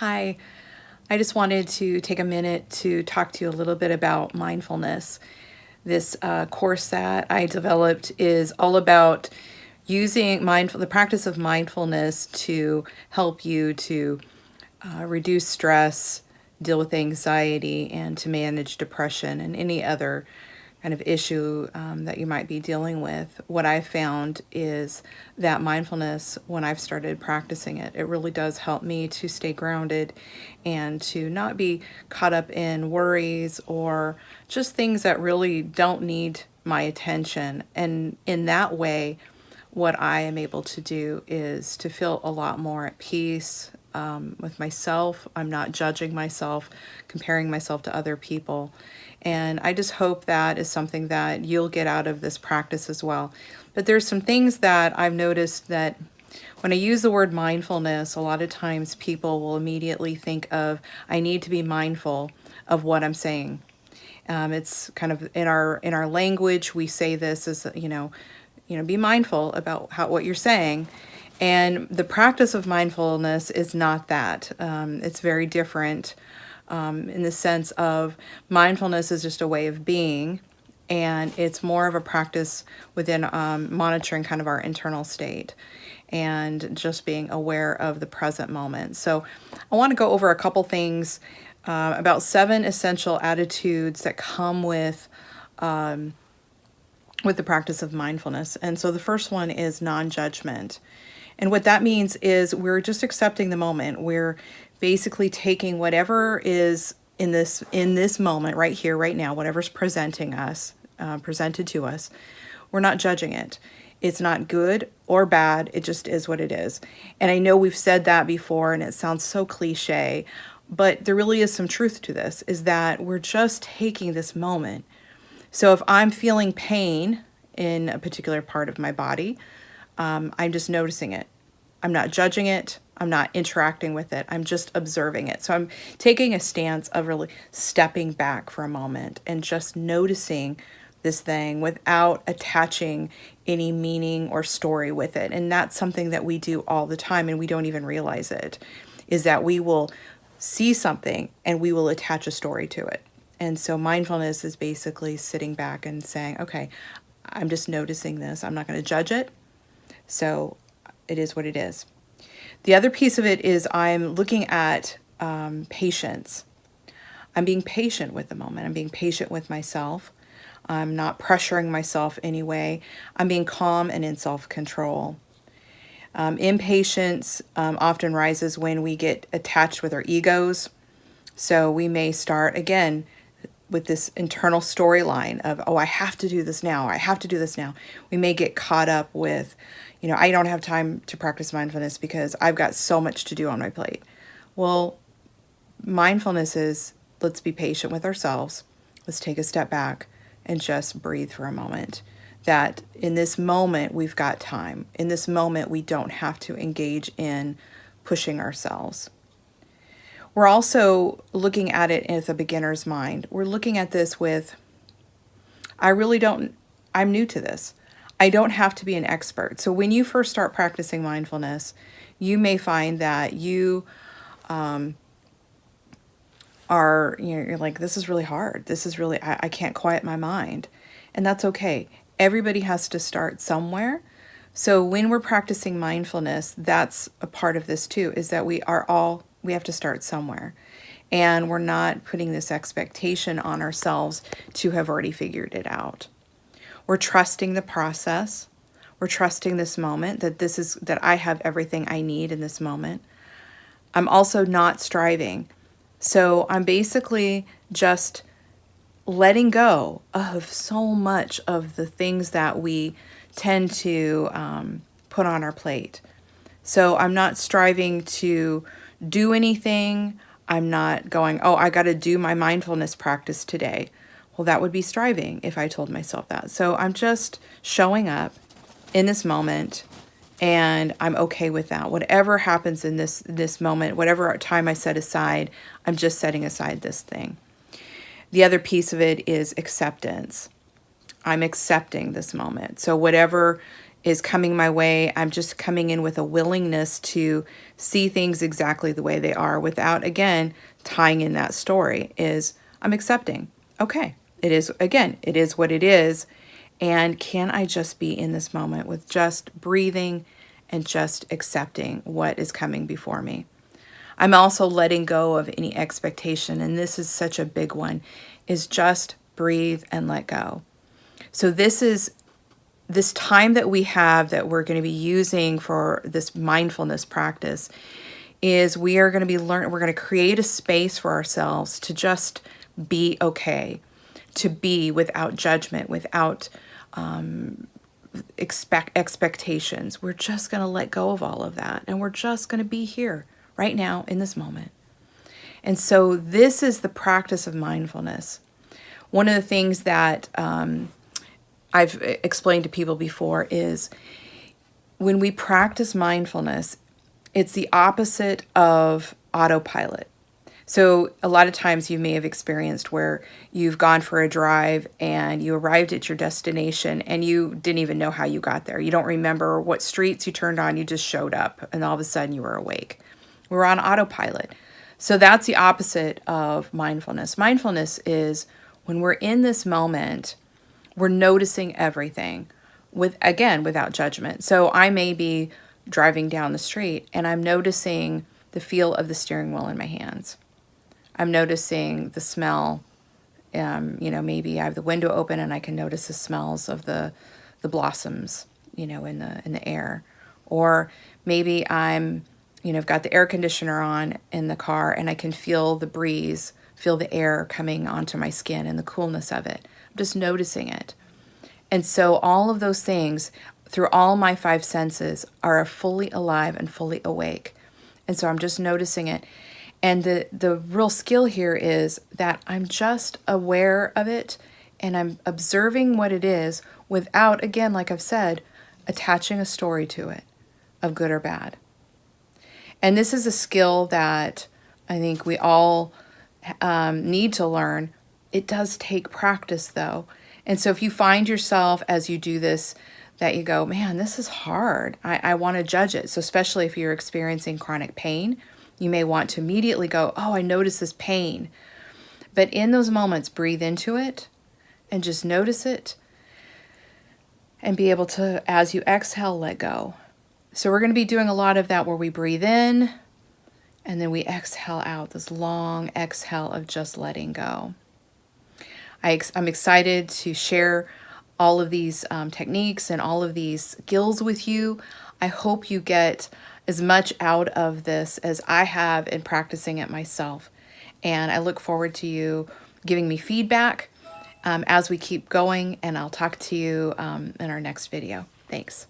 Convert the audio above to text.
Hi, I just wanted to take a minute to talk to you a little bit about mindfulness. This course that I developed is all about using the practice of mindfulness to help you to reduce stress, deal with anxiety, and to manage depression and any other kind of issue that you might be dealing with. What I found is that mindfulness, when I've started practicing it, it really does help me to stay grounded and to not be caught up in worries or just things that really don't need my attention. And in that way, what I am able to do is to feel a lot more at peace with myself. I'm not judging myself, comparing myself to other people. And I just hope that is something that you'll get out of this practice as well. But there's some things that I've noticed that when I use the word mindfulness, a lot of times people will immediately think of, I need to be mindful of what I'm saying. It's kind of in our language, we say this as, be mindful about what you're saying. And the practice of mindfulness is not that. It's very different in the sense of mindfulness is just a way of being, and it's more of a practice within monitoring kind of our internal state and just being aware of the present moment. So I want to go over a couple things about 7 essential attitudes that come with the practice of mindfulness. And so the first one is non-judgment. And what that means is we're just accepting the moment. We're basically taking whatever is in this moment right here, right now, whatever's presented to us. We're not judging it. It's not good or bad. It just is what it is. And I know we've said that before, and it sounds so cliche, but there really is some truth to this, is that we're just taking this moment. So if I'm feeling pain in a particular part of my body, I'm just noticing it. I'm not judging it. I'm not interacting with it. I'm just observing it. So I'm taking a stance of really stepping back for a moment and just noticing this thing without attaching any meaning or story with it. And that's something that we do all the time, and we don't even realize it, is that we will see something and we will attach a story to it. And so mindfulness is basically sitting back and saying, okay, I'm just noticing this. I'm not going to judge it. So it is what it is. The other piece of it is I'm looking at patience. I'm being patient with the moment. I'm being patient with myself. I'm not pressuring myself anyway. I'm being calm and in self-control. Impatience often rises when we get attached with our egos. So we may start again with this internal storyline of, oh, I have to do this now. I have to do this now. We may get caught up with, I don't have time to practice mindfulness because I've got so much to do on my plate. Well, mindfulness is, let's be patient with ourselves. Let's take a step back and just breathe for a moment. That in this moment, we've got time. In this moment, we don't have to engage in pushing ourselves. We're also looking at it as a beginner's mind. We're looking at this with, I'm new to this. I don't have to be an expert. So when you first start practicing mindfulness, you may find that you you're like, this is really hard. This is really, I can't quiet my mind. And that's okay. Everybody has to start somewhere. So when we're practicing mindfulness, that's a part of this too, is that we have to start somewhere. And we're not putting this expectation on ourselves to have already figured it out. We're trusting the process. We're trusting this moment, that I have everything I need in this moment. I'm also not striving. So I'm basically just letting go of so much of the things that we tend to put on our plate. So I'm not striving to do anything. I'm not going, oh, I got to do my mindfulness practice today. Well, that would be striving if I told myself that. So I'm just showing up in this moment, and I'm okay with that. Whatever happens in this moment, whatever time I set aside, I'm just setting aside this thing. The other piece of it is acceptance. I'm accepting this moment. So whatever is coming my way, I'm just coming in with a willingness to see things exactly the way they are without, again, tying in that story. Is I'm accepting. Okay, it is, again, it is what it is. And can I just be in this moment with just breathing and just accepting what is coming before me? I'm also letting go of any expectation, and this is such a big one, is just breathe and let go. So this is this time that we have that we're going to be using for this mindfulness practice is we are going to be we're going to create a space for ourselves to just be okay, to be without judgment, without expectations. We're just going to let go of all of that, and we're just going to be here right now in this moment. And so this is the practice of mindfulness. One of the things that I've explained to people before is when we practice mindfulness, it's the opposite of autopilot. So a lot of times you may have experienced where you've gone for a drive and you arrived at your destination and you didn't even know how you got there. You don't remember what streets you turned on, you just showed up and all of a sudden you were awake. We're on autopilot. So that's the opposite of mindfulness. Mindfulness is when we're in this moment, we're noticing everything without judgment. So I may be driving down the street and I'm noticing the feel of the steering wheel in my hands. I'm noticing the smell. Maybe I have the window open and I can notice the smells of the blossoms, in the air. Or maybe I've got the air conditioner on in the car and I can feel the breeze, feel the air coming onto my skin and the coolness of it. I'm just noticing it. And so all of those things through all my five senses are fully alive and fully awake. And so I'm just noticing it. And the real skill here is that I'm just aware of it and I'm observing what it is without, again, like I've said, attaching a story to it of good or bad. And this is a skill that I think we all need to learn. It does take practice, though. And so if you find yourself as you do this, that you go, man, this is hard. I want to judge it. So especially if you're experiencing chronic pain, you may want to immediately go, oh, I notice this pain. But in those moments, breathe into it and just notice it and be able to, as you exhale, let go. So we're going to be doing a lot of that where we breathe in and then we exhale out, this long exhale of just letting go. I'm excited to share all of these techniques and all of these skills with you. I hope you get as much out of this as I have in practicing it myself. And I look forward to you giving me feedback as we keep going, and I'll talk to you in our next video. Thanks.